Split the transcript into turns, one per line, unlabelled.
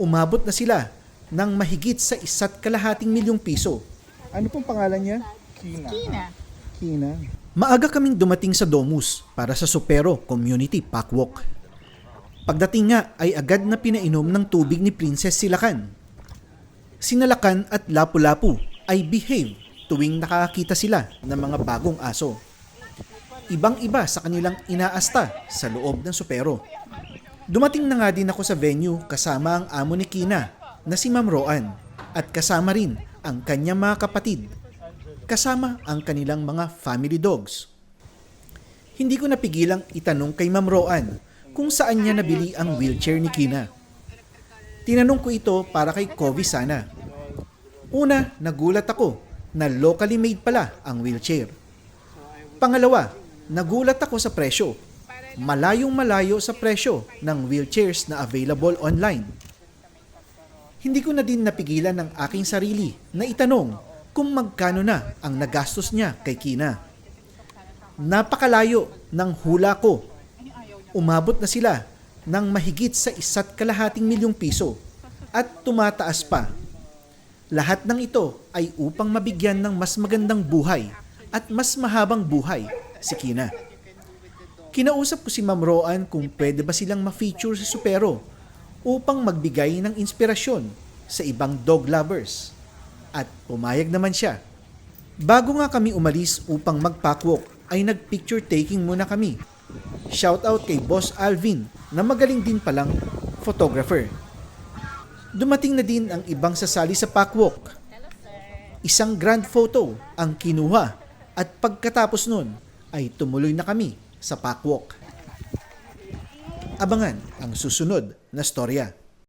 Umabot na sila ng mahigit sa 1,250,000 piso. Ano pong pangalan niya? Kina. Maaga kaming dumating sa Domus para sa Supero Community Pacwalk. Pagdating nga ay agad na pinainom ng tubig ni Princess Silakan. Sinalakan at Lapu-Lapu ay behave tuwing nakakita sila ng mga bagong aso. Ibang-iba sa kanilang inaasta sa loob ng Supero. Dumating na nga din ako sa venue kasama ang amo ni Kina na si Ma'am Roan at kasama rin ang kanyang mga kapatid, kasama ang kanilang mga family dogs. Hindi ko napigilang itanong kay Ma'am Roan kung saan niya nabili ang wheelchair ni Kina. Tinanong ko ito para kay Kovi sana. Una, nagulat ako na locally made pala ang wheelchair. Pangalawa, nagulat ako sa presyo. Malayong-malayo sa presyo ng wheelchairs na available online. Hindi ko na din napigilan ng aking sarili na itanong kung magkano na ang nagastos niya kay Kina. Napakalayo ng hula ko. Umabot na sila ng mahigit sa 1,250,000 piso at tumataas pa. Lahat ng ito ay upang mabigyan ng mas magandang buhay at mas mahabang buhay si Kina. Kinausap ko si Ma'am Roan kung pwede ba silang ma-feature sa Supero upang magbigay ng inspirasyon sa ibang dog lovers. At pumayag naman siya. Bago nga kami umalis upang mag-pacwalk ay nag-picture taking muna kami. Shoutout kay Boss Alvin na magaling din palang photographer. Dumating na din ang ibang sasali sa pacwalk. Isang grand photo ang kinuha at pagkatapos nun ay tumuloy na kami sa pacwalk. Abangan ang susunod na storya.